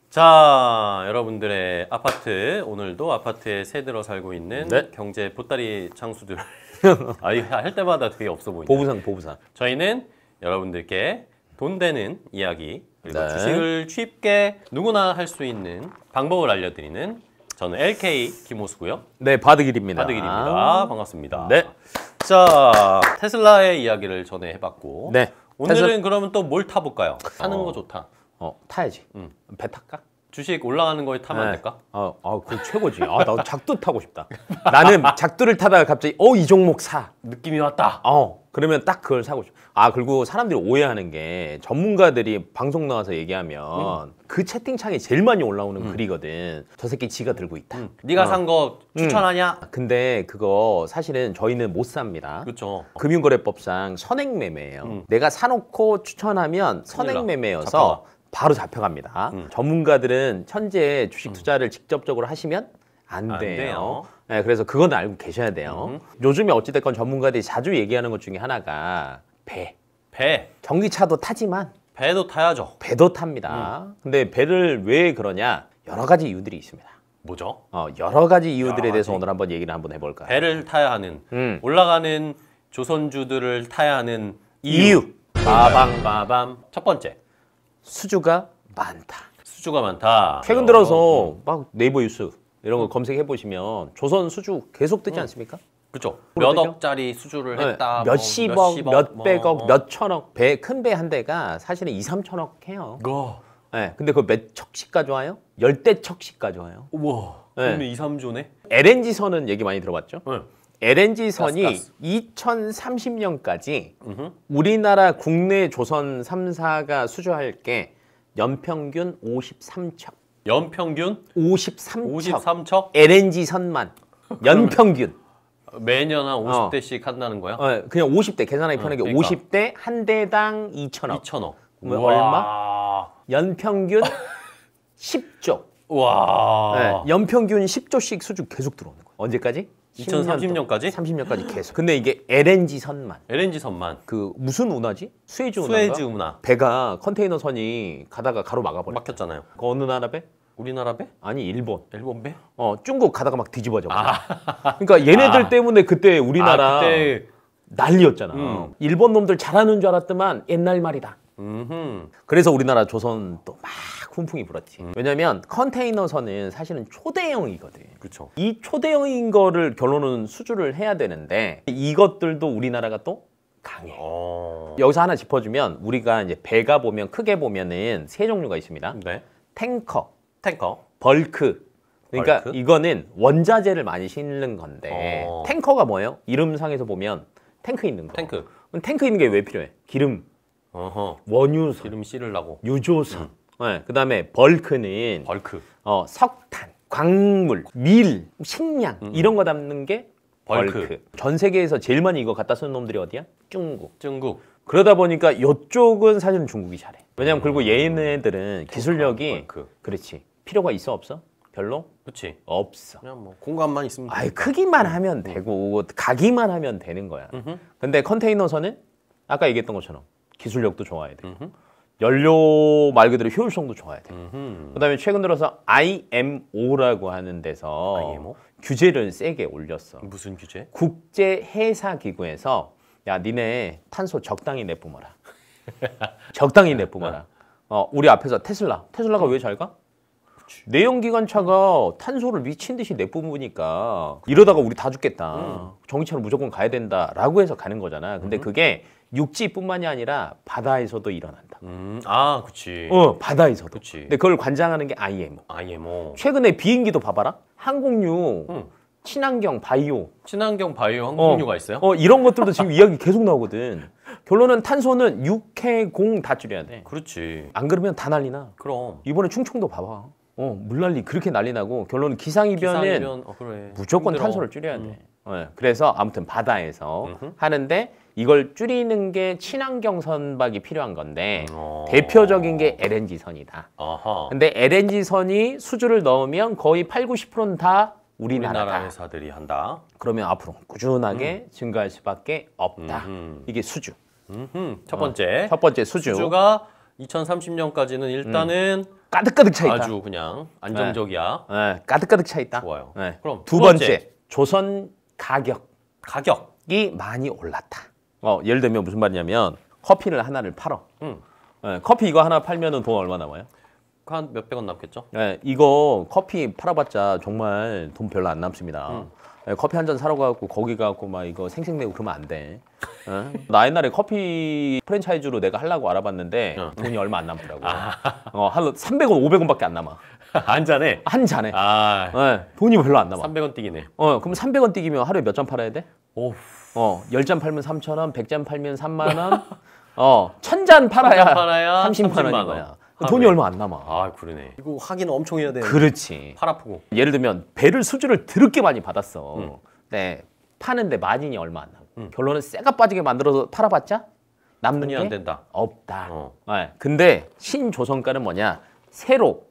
자, 여러분들의 아파트, 오늘도 아파트에 새 들어 살고 있는 네. 경제 보따리 장수들. 이거 할 때마다 되게 없어 보이네. 보부상. 저희는 여러분들께 돈 되는 이야기, 그리고 네. 주식을 쉽게 누구나 할 수 있는 방법을 알려드리는 저는 LK 김호수고요. 네, 바드길입니다. 바드길입니다. 반갑습니다. 네. 자, 테슬라의 이야기를 전에 해봤고 네. 오늘은 그러면 또 뭘 타볼까요? 타는 거 좋다. 타야지. 배 탈까? 주식 올라가는 거에 타면 안 될까? 그거 최고지. 나 작두 타고 싶다. 나는 작두를 타다가 갑자기 이 종목 사. 느낌이 왔다. 그러면 딱 그걸 사고 싶어. 그리고 사람들이 오해하는 게 전문가들이 방송 나와서 얘기하면 그 채팅창에 제일 많이 올라오는 글이거든. 저 새끼 지가 들고 있다. 네가 산 거 추천하냐? 근데 그거 사실은 저희는 못 삽니다. 그렇죠. 금융거래법상 선행매매예요. 내가 사놓고 추천하면 선행매매여서 바로 잡혀갑니다. 전문가들은 현재 주식 투자를 직접적으로 하시면 안 돼요. 네, 그래서 그건 알고 계셔야 돼요. 요즘에 어찌됐건 전문가들이 자주 얘기하는 것 중에 하나가 배. 전기차도 타지만 배도 타야죠. 배도 탑니다. 근데 배를 왜 그러냐? 여러 가지 이유들이 있습니다. 뭐죠? 여러 가지 이유들에 여러 대해서 가지. 오늘 한번 얘기를 한번 해볼까요? 배를 타야 하는 올라가는 조선주들을 타야 하는 이유. 빠밤. 첫 번째, 수주가 많다. 수주가 많다. 최근 들어서 막 네이버 뉴스 이런 거 검색해 보시면 조선 수주 계속 뜨지 않습니까? 그렇죠. 몇 억짜리 수주를 했다. 몇십억, 몇백억, 몇천억 큰 배 한 대가 사실은 2, 3천억 해요. 네, 근데 그거 몇 척씩 가져와요? 열대 척씩 가져와요. 우와. 그러면 2, 3조네? LNG선은 얘기 많이 들어봤죠? 네. LNG선이 가스. 2030년까지 우리나라 국내 조선 3사가 수주할 게 연평균 53척. 연평균 53척. 53척? LNG선만. 연평균. 매년 한 50대씩 한다는 거야? 그냥 50대 계산하기 편하게 그러니까. 50대 한 대당 2천억. 2천억. 그러면 얼마? 연평균 10조. 와. 연평균 10조씩 수주 계속 들어오는 거예요. 언제까지? 2030년까지? 30년까지 계속. 근데 이게 LNG선만. LNG선만. 그 무슨 운하지? 스웨즈 운하. 스웨즈 운하. 배가 컨테이너 선이 가다가 가로 막아버려. 막혔잖아요. 그 어느 나라 배? 우리나라 배? 아니 일본. 일본 배? 중국 가다가 막 뒤집어져. 그러니까 얘네들 때문에 그때 우리나라 그때 난리였잖아. 일본 놈들 잘하는 줄 알았더만 옛날 말이다. 그래서 우리나라 조선 또 막 훈풍이 불었지. 왜냐면 컨테이너선은 사실은 초대형이거든. 그렇죠. 이 초대형인 거를 결론은 수주를 해야 되는데 이것들도 우리나라가 또 강해. 여기서 하나 짚어주면 우리가 이제 배가 보면 크게 보면은 세 종류가 있습니다. 네. 탱커, 탱커. 벌크. 그러니까 벌크? 이거는 원자재를 많이 싣는 건데 탱커가 뭐예요? 이름상에서 보면 탱크 있는 거. 탱크. 그럼 탱크 있는 게 왜 필요해? 기름, 원유선, 기름 실으려고. 유조선. 네, 그다음에 벌크는 벌크. 석탄, 광물, 밀, 식량 이런 거 담는 게 벌크. 벌크. 전 세계에서 제일 많이 이거 갖다 쓰는 놈들이 어디야? 중국. 그러다 보니까 이쪽은 사실은 중국이 잘해. 왜냐면 그리고 얘네들은 기술력이 벌크. 그렇지. 필요가 있어 없어? 별로? 그렇지. 없어. 그냥 뭐 공간만 있으면 아이 크기만 하면 되고 가기만 하면 되는 거야. 근데 컨테이너선은 아까 얘기했던 것처럼 기술력도 좋아야 돼. 연료 말 그대로 효율성도 좋아야 돼. 그다음에 최근 들어서 IMO라고 하는 데서 IMO? 규제를 세게 올렸어. 무슨 규제? 국제 해사 기구에서 야 니네 탄소 적당히 내뿜어라. 적당히 내뿜어라. 우리 앞에서 테슬라가 왜 잘 가? 내연기관차가 탄소를 미친 듯이 내뿜으니까 이러다가 우리 다 죽겠다. 전기차로 무조건 가야 된다라고 해서 가는 거잖아. 근데 그게 육지뿐만이 아니라 바다에서도 일어난다. 그치. 바다에서도. 그치. 근데 그걸 관장하는 게 IMO. IMO. 최근에 비행기도 봐봐라. 항공유, 친환경 바이오. 친환경 바이오 항공유가 있어요? 이런 것들도 지금 이야기 계속 나오거든. 결론은 탄소는 육해공 다 줄여야 돼. 그렇지. 안 그러면 다 난리나. 그럼. 이번에 충청도 봐봐. 물난리 그렇게 난리 나고 결론은 기상이변은 그래. 무조건 힘들어. 탄소를 줄여야 돼. 그래서 아무튼 바다에서 하는데 이걸 줄이는 게 친환경 선박이 필요한 건데 대표적인 게 LNG 선이다. 근데 LNG 선이 수주를 넣으면 거의 8, 90%는 다 우리나라 회사들이 한다. 그러면 앞으로 꾸준하게 증가할 수밖에 없다. 이게 수주. 첫 번째. 첫 번째 수주. 수주가 2030년까지는 일단은 가득가득 차 있다. 아주 그냥 안정적이야. 네, 가득가득 차 있다. 좋아요. 네. 그럼 두 번째, 조선 가격이 가격. 많이 올랐다. 예를 들면 무슨 말이냐면 커피를 하나를 팔어. 음. 네, 커피 이거 하나 팔면은 돈 얼마 남아요? 한 몇백 원 남겠죠? 네, 이거 커피 팔아봤자 정말 돈 별로 안 남습니다. 네, 커피 한 잔 사러 가고 거기 가고 막 이거 생색내고 그러면 안 돼. 나 옛날에 커피 프랜차이즈로 내가 하려고 알아봤는데 돈이 얼마 안 남더라고. 한 300원, 500원밖에 안 남아. 한 잔에? 한 잔에. 아, 돈이 별로 안 남아. 300원 뛰기네. 그럼 300원 뛰기면 하루에 몇 잔 팔아야 돼? 오. 10잔 팔면 3,000원, 100잔 팔면 3만 원. 1000잔 팔아야 30만 원인 거야. 돈이 얼마 안 남아. 아, 그러네. 이거 확인 엄청 해야 돼. 그렇지. 팔 아프고. 예를 들면 배를 수주를 드럽게 많이 받았어. 네, 파는데 마진이 얼마 안 남아. 결론은 쇠가 빠지게 만들어서 팔아봤자 남는 돈이 게 안 된다. 없다. 네, 근데 신조선가는 뭐냐? 새로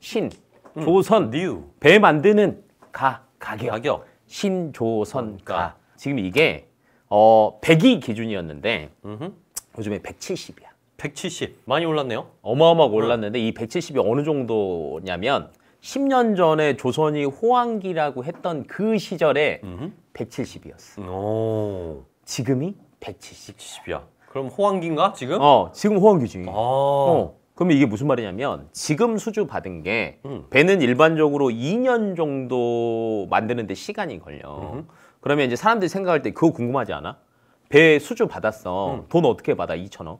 조선 뉴 배 만드는 가격. 가격. 신조선가. 지금 이게 100이 기준이었는데 요즘에 170이야. 170. 많이 올랐네요. 어마어마하게 올랐는데 이 170이 어느 정도냐면 10년 전에 조선이 호황기라고 했던 그 시절에 170이었어. 오. 지금이 170. 170이야. 그럼 호황기인가 지금? 지금 호황기지. 아. 그러면 이게 무슨 말이냐면 지금 수주 받은 게 배는 일반적으로 2년 정도 만드는데 시간이 걸려. 그러면 이제 사람들이 생각할 때 그거 궁금하지 않아? 배 수주 받았어. 돈 어떻게 받아? 2,000원?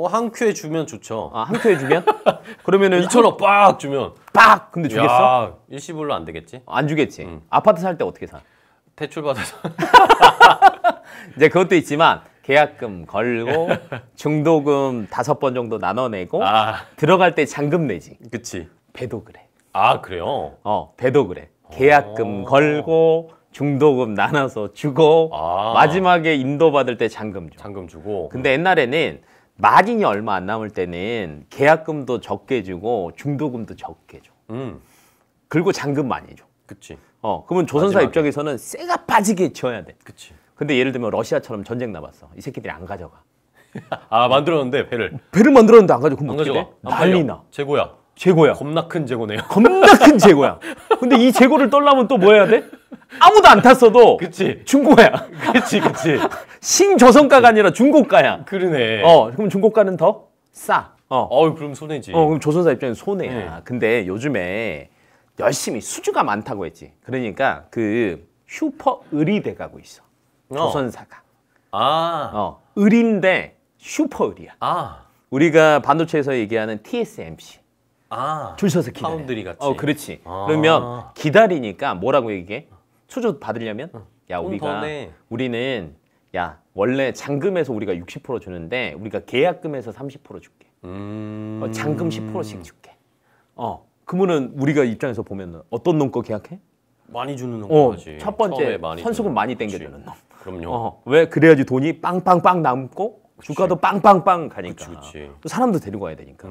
한 큐에 주면 좋죠. 한 큐에 주면? 그러면은 2,000원 빡 주면. 빡! 근데 주겠어? 야, 일시불로 안 되겠지? 안 주겠지. 아파트 살 때 어떻게 사? 대출 받아서. 이제 그것도 있지만 계약금 걸고 중도금 5번 정도 나눠내고 들어갈 때 잔금 내지. 그치. 배도 그래. 아, 그래요? 배도 그래. 계약금 걸고 중도금 나눠서 주고 마지막에 인도받을 때 잔금 줘. 잔금 주고. 근데 옛날에는 마진이 얼마 안 남을 때는 계약금도 적게 주고 중도금도 적게 줘. 그리고 잔금 많이 줘. 그치. 그러면 조선사 마지막에. 입장에서는 쇠가 빠지게 지어야 돼. 그치. 근데 예를 들면 러시아처럼 전쟁 나봤어. 이 새끼들이 안 가져가. 만들었는데 배를. 배를 만들었는데 안 가져가. 그럼 안 어떻게 가져가. 돼? 안 난리 팔려. 나. 재고야. 재고야. 겁나 큰 재고네요. 겁나 큰 재고야. 근데 이 재고를 떨려면 또 뭐 해야 돼? 아무도 안 탔어도 그치. 중고야. 그치, 그치. 신조선가가 아니라 중고가야. 그러네. 그럼 중고가는 더 싸. 그럼 손해지. 그럼 조선사 입장에서 손해야. 네. 근데 요즘에 열심히 수주가 많다고 했지. 그러니까 그 슈퍼 을이 돼가고 있어. 조선사가. 을인데 슈퍼 을이야. 우리가 반도체에서 얘기하는 TSMC. 줄 서서 기다려. 파운드리 같이. 그렇지. 그러면 기다리니까 뭐라고 얘기해? 수주 받으려면 야, 우리는 야, 원래 잔금에서 우리가 60% 주는데 우리가 계약금에서 30% 줄게. 잔금 10%씩 줄게. 그러면은 우리가 입장에서 보면 어떤 놈 거 계약해? 많이 주는 놈까지. 첫 번째 선수금 많이 땡겨주는 놈. 그럼요. 왜? 그래야지 돈이 빵빵빵 남고 주가도 빵빵빵 가니까. 그치. 또 사람도 데리고 와야 되니까.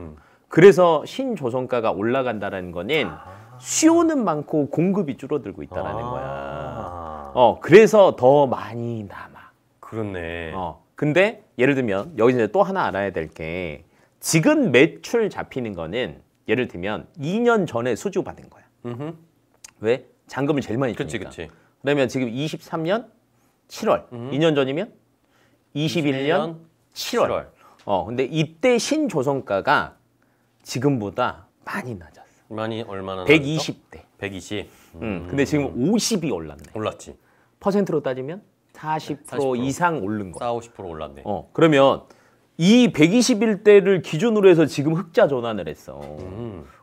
그래서 신조선가가 올라간다는 거는 수요는 많고 공급이 줄어들고 있다는 거야. 그래서 더 많이 남아. 그렇네. 근데 예를 들면 여기서 이제 또 하나 알아야 될 게 지금 매출 잡히는 거는 예를 들면 2년 전에 수주 받은 거야. 왜? 잔금을 제일 많이 주니까. 그치. 그러면 지금 23년 7월. 2년 전이면 21년 7월. 근데 이때 신조선가가 지금보다 많이 낮았어. 많이 얼마나 120대. 120. 근데 지금 50이 올랐네. 올랐지. 퍼센트로 따지면 40% 이상 오른 거야. 40, 50% 올랐네. 그러면 이 121대를 기준으로 해서 지금 흑자 전환을 했어.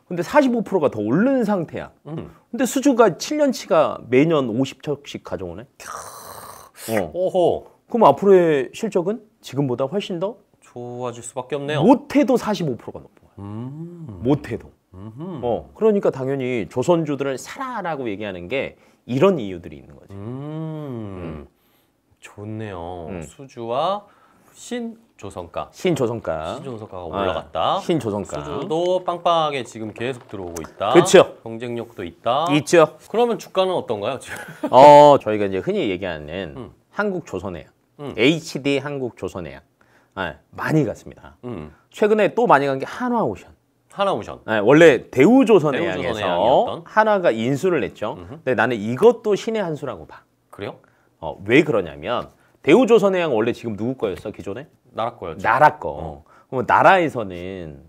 근데 45%가 더 오른 상태야. 근데 수주가 7년치가 매년 50척씩 가져오네. 오호. 그럼 앞으로의 실적은 지금보다 훨씬 더 좋아질 수밖에 없네요. 못해도 45%가 넘는 거야. 못해도. 그러니까 당연히 조선주들을 사라라고 얘기하는 게 이런 이유들이 있는 거지. 좋네요. 수주와 신조선가. 신조선가가 올라갔다. 신조선가. 수주도 빵빵하게 지금 계속 들어오고 있다. 그렇죠. 경쟁력도 있다. 있죠. 그러면 주가는 어떤가요, 지금? 저희가 이제 흔히 얘기하는 한국조선해양, HD 한국조선해양. 네, 많이 갔습니다. 최근에 또 많이 간 게 한화오션. 하나오션. 네, 원래 대우조선해양에서 대우조선해양이었던? 한화가 인수를 냈죠. 근데 나는 이것도 신의 한 수라고 봐. 그래요? 왜 그러냐면 대우조선해양 원래 지금 누구 거였어 기존에? 나라 거였죠. 나라 거. 그럼 나라에서는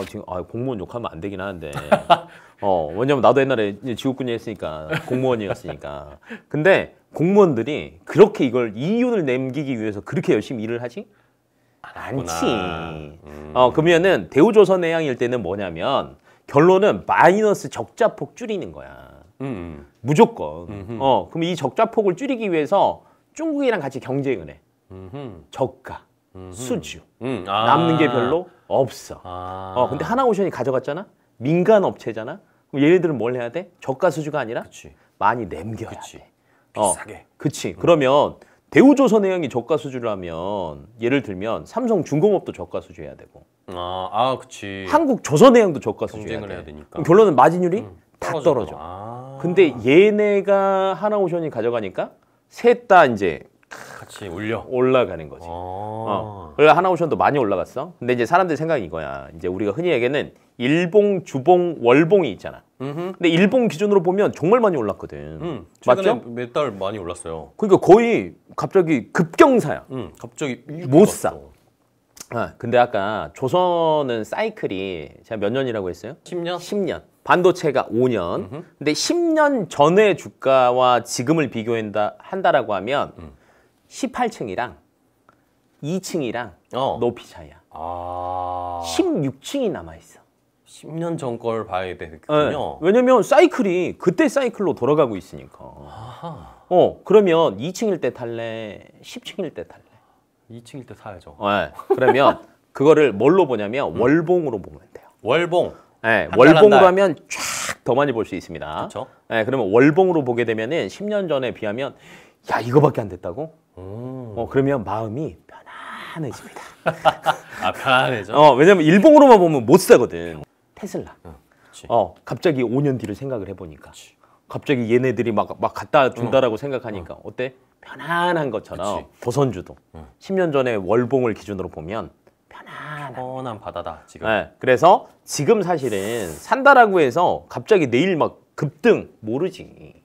지금 공무원 욕하면 안 되긴 하는데 왜냐면 나도 옛날에 지옥군이 했으니까 공무원이었으니까. 근데 공무원들이 그렇게 이걸 이윤을 남기기 위해서 그렇게 열심히 일을 하지? 않지. 그러면은 대우조선해양일 때는 뭐냐면 결론은 마이너스 적자폭 줄이는 거야. 무조건. 그럼 이 적자폭을 줄이기 위해서 중국이랑 같이 경쟁을 해. 저가, 수주. 남는 게 별로 없어. 근데 하나오션이 가져갔잖아? 민간 업체잖아? 그럼 얘네들은 뭘 해야 돼? 저가 수주가 아니라 그치. 많이 남겨야 그치. 돼. 비싸게. 그치. 그러면 대우조선해양이 저가 수주라면 예를 들면 삼성중공업도 저가 수주해야 되고 그치. 한국조선해양도 저가 수주해야 경쟁을 돼. 해야 되니까. 그럼 결론은 마진율이 다 떨어져. 근데 얘네가 하나오션이 가져가니까 셋 다 이제 같이 올라가는 거지. 그래서 하나오션도 많이 올라갔어. 근데 이제 사람들 생각이 이거야. 이제 우리가 흔히 얘기하는 일봉, 주봉, 월봉이 있잖아. 근데 일봉 기준으로 보면 정말 많이 올랐거든. 최근에 맞죠? 몇 달 많이 올랐어요. 그러니까 거의 갑자기 급경사야. 갑자기 못 사. 근데 아까 조선은 사이클이 제가 몇 년이라고 했어요? 10년? 10년. 반도체가 5년. 근데 10년 전의 주가와 지금을 한다라고 하면 18층이랑 2층이랑 높이 차이야. 16층이 남아있어. 10년 전 걸 봐야 되겠군요. 왜냐면 사이클이 그때 사이클로 돌아가고 있으니까. 그러면 2층일 때 탈래? 10층일 때 탈래? 2층일 때 사야죠. 그러면 그거를 뭘로 보냐면 월봉으로 보면 돼요. 월봉. 월봉으로 하면 쫙 더 많이 볼 수 있습니다. 그렇죠. 그러면 월봉으로 보게 되면은 10년 전에 비하면 야 이거밖에 안 됐다고? 그러면 마음이 편안해집니다. 편안해져. 왜냐면 일봉으로만 보면 못 사거든. 테슬라. 그치. 갑자기 5년 뒤를 생각을 해보니까 갑자기 얘네들이 막 갖다 준다라고 생각하니까 어때? 편안한 것처럼 조선주도 10년 전에 월봉을 기준으로 보면 편한 바다다 지금. 그래서 지금 사실은 산다라고 해서 갑자기 내일 막 급등 모르지.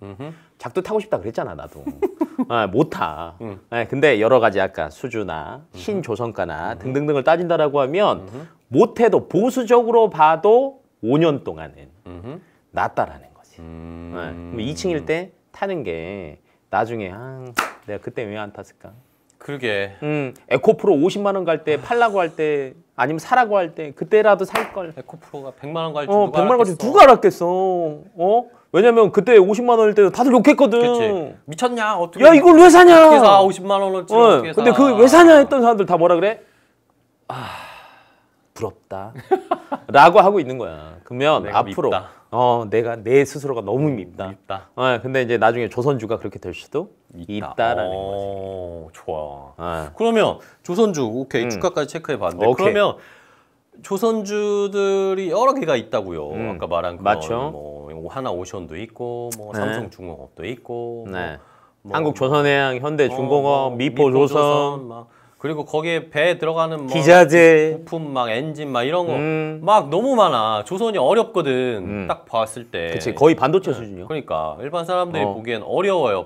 작두 타고 싶다 그랬잖아 나도. 못 타. 근데 여러 가지 아까 수주나 신조선가나 등등등을 따진다라고 하면 못해도 보수적으로 봐도 5년 동안은 낫다라는 거지. 그럼 2층일 때 타는 게 나중에 내가 그때 왜 안 탔을까? 그러게. 에코프로 50만 원 갈 때 팔라고 할 때 아니면 사라고 할 때 그때라도 살 걸. 에코프로가 100만 원 갈지 누가 100만 원 갈지 알았겠어. 누가 알았겠어? 왜냐면 그때 50만 원일 때 다들 욕했거든. 그치. 미쳤냐? 어떻게? 야 이걸 왜 사냐? 어떻게 사? 50만 원어치 어떻게 사? 근데 그 왜 사냐 했던 사람들 다 뭐라 그래? 부럽다. 라고 하고 있는 거야. 그러면 내가 앞으로 밉다. 내가 내 스스로가 너무 밉다. 밉다. 근데 이제 나중에 조선주가 그렇게 될 수도 있다라는 거지. 좋아. 그러면 조선주 오케이 주가까지 체크해 봤는데 오케이. 그러면 조선주들이 여러 개가 있다고요. 아까 말한 그런 맞죠. 뭐 하나오션도 있고 뭐 삼성중공업도 있고 한국조선해양, 현대중공업, 미포조선 막 그리고 거기에 배에 들어가는 뭐 기자재 부품 막 엔진 막 이런 거 막 너무 많아. 조선이 어렵거든. 딱 봤을 때. 그치 거의 반도체 수준이요. 그러니까 일반 사람들이 보기엔 어려워요.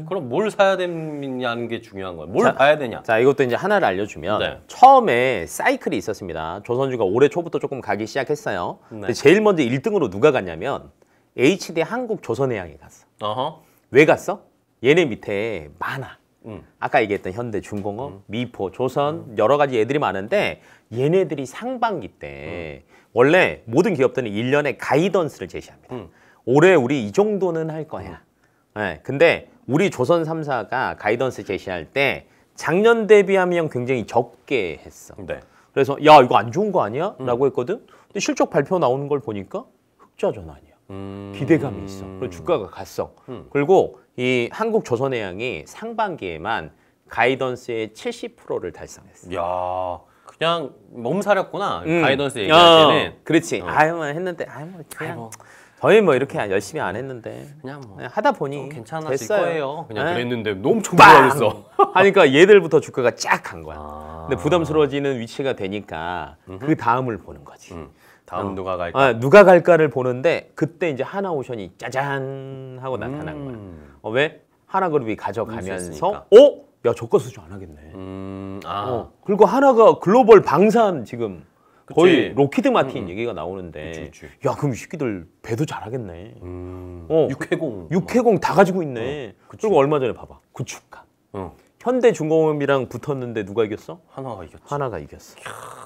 그럼 뭘 사야 되냐는 게 중요한 거야. 뭘 봐야 되냐. 자 이것도 이제 하나를 알려주면 처음에 사이클이 있었습니다. 조선주가 올해 초부터 조금 가기 시작했어요. 근데 제일 먼저 1등으로 누가 갔냐면 HD 한국조선해양이 갔어. 왜 갔어? 얘네 밑에 많아. 아까 얘기했던 현대중공업, 미포, 조선 여러 가지 애들이 많은데 얘네들이 상반기 때 원래 모든 기업들은 1년에 가이던스를 제시합니다. 올해 우리 이 정도는 할 거야. 근데 우리 조선 3사가 가이던스 제시할 때 작년 대비하면 굉장히 적게 했어. 그래서 야 이거 안 좋은 거 아니야? 라고 했거든. 근데 실적 발표 나오는 걸 보니까 흑자 전환이야. 기대감이 있어. 그래서 주가가 갔어. 그리고 이 한국조선해양이 상반기에만 가이던스의 70%를 달성했어. 야, 그냥 몸살이었구나. 가이던스 얘기할 때는. 그렇지. 뭐 했는데 뭐 그냥 저희 뭐 이렇게 열심히 안 했는데 그냥 뭐 그냥 하다 보니 괜찮아질 됐어요. 거예요. 그냥 네. 그랬는데 너무 엄청 좋아졌어. 하니까 얘들부터 주가가 쫙 간 거야. 근데 부담스러워지는 위치가 되니까 그 다음을 보는 거지. 다음 누가 갈까? 누가 갈까를 보는데 그때 이제 하나오션이 짜잔 하고 나타난 거야. 왜? 하나그룹이 가져가면서 인수했으니까. 야 저가 수주 안 하겠네. 그리고 하나가 글로벌 방산 지금 거의 그치. 로키드 마틴 얘기가 나오는데 그치. 야 그럼 이 새끼들 배도 잘하겠네. 육해공. 육해공 다 가지고 있네. 그리고 얼마 전에 봐봐. 그 주가. 현대중공업이랑 붙었는데 누가 이겼어? 하나가 이겼지. 하나가 이겼어.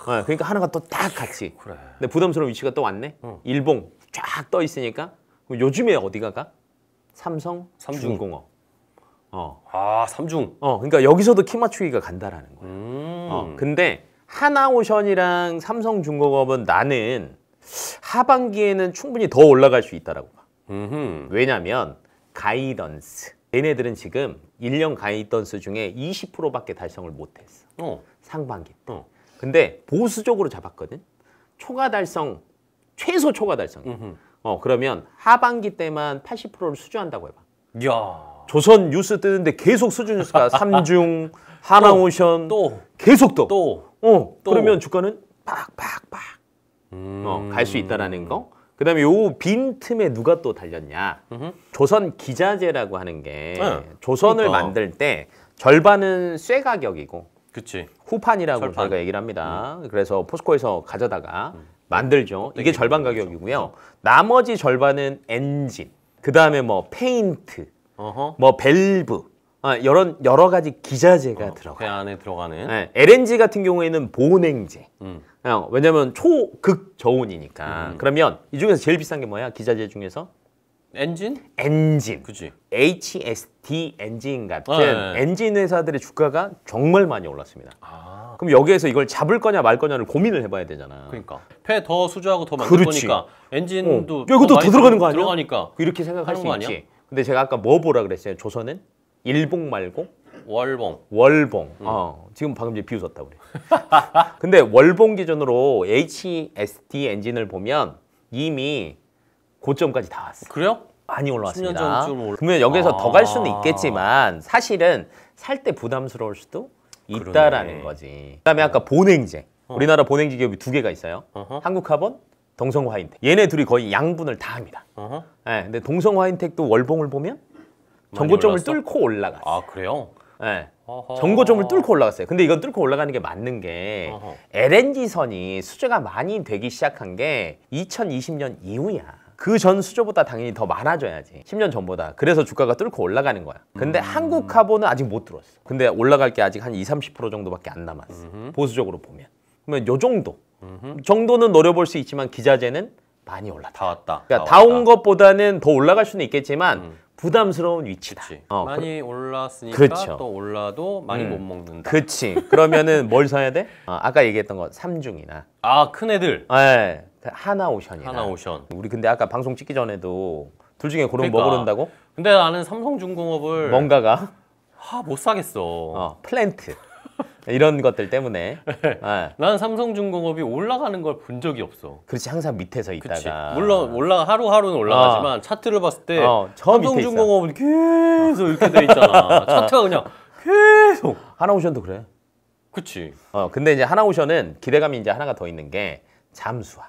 그러니까 하나가 또 딱 같이. 그래. 근데 부담스러운 위치가 또 왔네. 일봉 쫙 떠 있으니까 그럼 요즘에 어디가 가? 삼성, 중공업. 삼중. 그러니까 여기서도 키 맞추기가 간다라는 거야. 근데 하나오션이랑 삼성중공업은 나는 하반기에는 충분히 더 올라갈 수 있다라고 봐. 왜냐면 가이던스. 얘네들은 지금 1년 가이던스 중에 20%밖에 달성을 못했어. 상반기 때. 근데 보수적으로 잡았거든. 초과 달성, 최소 초과 달성. 그러면 하반기 때만 80%를 수주한다고 해봐. 이야. 조선 뉴스 뜨는데 계속 수주 뉴스가 삼중, 하나오션 또 계속 떠. 또. 그러면 주가는 팍팍팍 갈 수 있다라는 거. 그다음에 요 빈틈에 누가 또 달렸냐? 조선 기자재라고 하는 게 조선을 그러니까. 만들 때 절반은 쇠 가격이고 그치. 후판이라고 철판. 저희가 얘기를 합니다. 그래서 포스코에서 가져다가 만들죠. 이게 절반 가격이고요. 나머지 절반은 엔진, 그다음에 뭐 페인트, 뭐 밸브, 여러 가지 기자재가 들어가. 그 안에 들어가는. 네, LNG 같은 경우에는 보냉제. 왜냐면 초극 저온이니까. 그러면 이 중에서 제일 비싼 게 뭐야? 기자재 중에서? 엔진? 엔진. 그치. HST 엔진 같은 네. 엔진 회사들의 주가가 정말 많이 올랐습니다. 그럼 여기에서 이걸 잡을 거냐 말 거냐를 고민을 해봐야 되잖아. 그러니까 폐 더 수주하고 더 만들 그렇지. 거니까 엔진도 야, 이것도 많이 더 들어가는 거 아니야? 들어가니까 이렇게 생각할 하는 수 거 아니야? 있지. 근데 제가 아까 뭐 보라 그랬어요? 조선은 일봉 말고 월봉. 월봉. 지금 방금 이제 비웃었다 우리. 근데 월봉 기준으로 HST 엔진을 보면 이미 고점까지 다 왔어. 그래요? 많이 10년 올라왔습니다. 전쯤 그러면 여기서 더 갈 수는 있겠지만 사실은 살 때 부담스러울 수도 있다라는 그러네. 거지. 그다음에 아까 보냉제. 우리나라 보냉제 기업이 두 개가 있어요. 한국카본, 동성화인텍. 얘네 둘이 거의 양분을 다 합니다. 네, 근데 동성화인텍도 월봉을 보면 전고점을 올랐어? 뚫고 올라갔어. 아 그래요? 네. 어허. 전고점을 뚫고 올라갔어요. 근데 이건 뚫고 올라가는 게 맞는 게 어허. LNG선이 수주가 많이 되기 시작한 게 2020년 이후야. 그 전 수주보다 당연히 더 많아져야지. 10년 전보다. 그래서 주가가 뚫고 올라가는 거야. 근데 한국카본은 아직 못 들어왔어. 근데 올라갈 게 아직 한 20-30% 정도밖에 안 남았어. 보수적으로 보면. 그러면 요 정도. 정도는 노려볼 수 있지만 기자재는 많이 올랐다. 다 왔다. 그러니까 다 온 것보다는 더 올라갈 수는 있겠지만 부담스러운 위치다. 그치. 어, 많이 올랐으니까 그렇죠. 또 올라도 많이 못 먹는다. 그치. 그러면은 뭘 사야 돼? 아까 얘기했던 거 삼중이나 큰 애들. 하나오션이나. 하나오션. 우리 근데 아까 방송 찍기 전에도 둘 중에 고르면 그러니까. 뭐 고른다고? 근데 나는 삼성중공업을 뭔가가 못 사겠어. 플랜트 이런 것들 때문에. 나는 삼성중공업이 올라가는 걸 본 적이 없어. 그렇지 항상 밑에서 그치. 있다가. 물론 하루하루는 올라가지만 차트를 봤을 때 저 밑에 삼성중공업은 계속 이렇게 돼 있잖아. 차트가 그냥 계속. 하나오션도 그래. 그치. 근데 이제 하나오션은 기대감이 이제 하나가 더 있는 게 잠수함.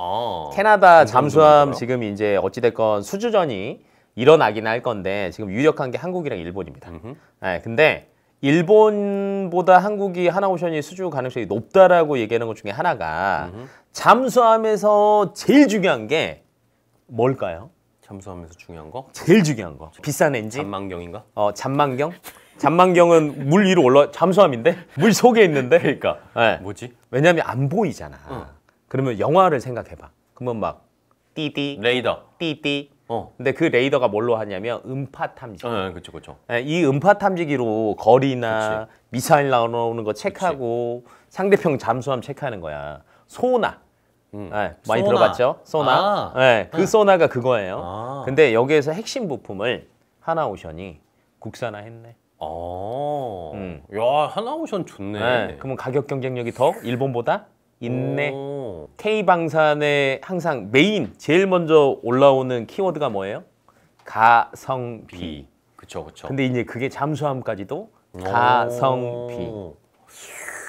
아. 캐나다 잠수함 정도인가요? 지금 이제 어찌됐건 수주전이 일어나긴 할 건데 지금 유력한 게 한국이랑 일본입니다. 근데 일본보다 한국이 하나오션이 수주 가능성이 높다라고 얘기하는 것 중에 하나가 잠수함에서 제일 중요한 게 뭘까요? 잠수하면서 중요한 거? 제일 중요한 거. 비싼 엔진? 잠망경인가? 잠망경? 잠망경은 물 위로 올라 잠수함인데 물 속에 있는데. 그러니까. 네. 뭐지? 왜냐하면 안 보이잖아. 그러면 영화를 생각해봐. 그러면 막 띠띠 레이더. 띠띠. 근데 그 레이더가 뭘로 하냐면 음파 탐지. 그쵸, 그쵸. 이 음파 탐지기로 거리나 그치. 미사일 나오는 거 체크하고 상대편 잠수함 체크하는 거야. 소나. 많이 소나. 들어봤죠? 소나. 그 소나가 그거예요. 근데 여기에서 핵심 부품을 하나오션이 국산화했네. 야, 하나오션 좋네. 네, 그러면 가격 경쟁력이 더 일본보다 있네. 오. K방산에 항상 메인 제일 먼저 올라오는 키워드가 뭐예요? 가성비. B. 그쵸. 근데 이제 그게 잠수함까지도 가성비.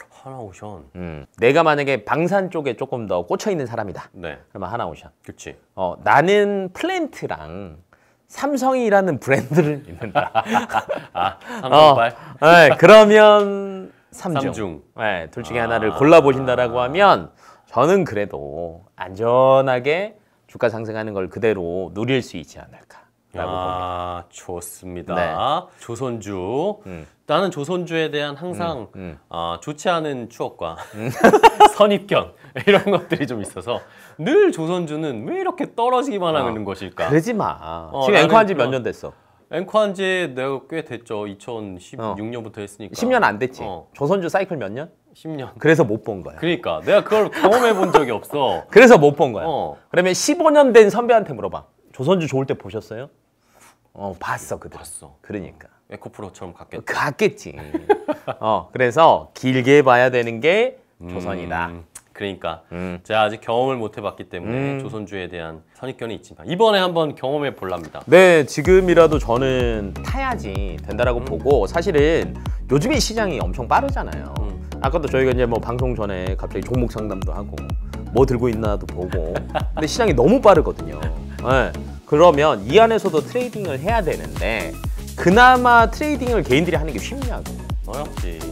하나오션. 내가 만약에 방산 쪽에 조금 더 꽂혀 있는 사람이다. 네. 그러면 하나오션. 그치. 나는 플랜트랑 삼성이라는 브랜드를 믿는다. 삼성발. 네, 그러면 삼중. 삼중. 네, 둘 중에 하나를 골라보신다라고 하면 저는 그래도 안전하게 주가 상승하는 걸 그대로 누릴 수 있지 않을까라고 봅니다. 좋습니다. 네. 조선주. 나는 조선주에 대한 항상 좋지 않은 추억과 선입견 이런 것들이 좀 있어서 늘 조선주는 왜 이렇게 떨어지기만 하는 것일까? 그러지 마. 지금 나는 앵커한 지 몇 년 됐어? 앵커한 지 내가 꽤 됐죠. 2016년부터 했으니까. 10년 안 됐지. 조선주 사이클 몇 년? 10년. 그래서 못 본 거야. 그러니까 내가 그걸 경험해 본 적이 없어. 그래서 못 본 거야. 어. 그러면 15년 된 선배한테 물어봐. 조선주 좋을 때 보셨어요? 봤어 그들. 봤어. 그러니까. 에코프로처럼 갔겠다. 갔겠지. 그래서 길게 봐야 되는 게 조선이다. 그러니까 제가 아직 경험을 못 해봤기 때문에 조선주에 대한 선입견이 있지만 이번에 한번 경험해 볼랍니다. 네, 지금이라도 저는 타야지 된다라고 보고 사실은 요즘에 시장이 엄청 빠르잖아요. 아까도 저희가 이제 뭐 방송 전에 갑자기 종목 상담도 하고 뭐 들고 있나도 보고 근데 시장이 너무 빠르거든요. 네, 그러면 이 안에서도 트레이딩을 해야 되는데 그나마 트레이딩을 개인들이 하는 게 쉽냐고.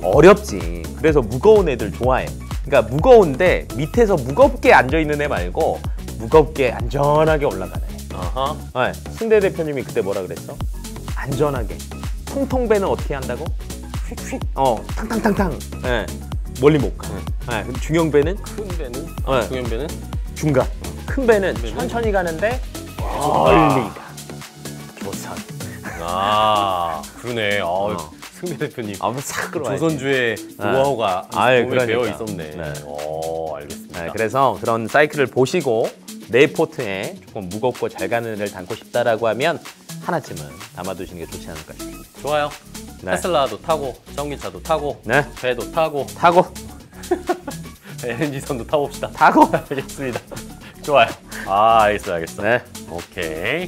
어렵지. 그래서 무거운 애들 좋아해. 그러니까 무거운데 밑에서 무겁게 앉아있는 애 말고 무겁게 안전하게 올라가는 애. 네, 승대 대표님이 그때 뭐라 그랬어? 안전하게. 통통배는 어떻게 한다고? 휙휙. 탕탕탕탕. 네, 멀리 못 가. 네, 그럼 중형배는? 큰 배는? 네. 중형배는? 중간. 큰 배는 천천히 가는데 멀리 가. 조선. 그러네. 승대 대표님. 싹 끌어와야지. 조선주의 노하우가 몸에 그러니까. 배어 있었네. 네. 알겠습니다. 네, 그래서 그런 사이클을 보시고 내 포트에 조금 무겁고 잘 가는 애를 담고 싶다라고 하면 하나쯤은 담아두시는 게 좋지 않을까 싶습니다. 좋아요. 네. 테슬라도 타고 전기차도 타고 네. 배도 타고 LNG선도 타봅시다. 타고 알겠습니다. 좋아요. 알겠어. 네. 오케이.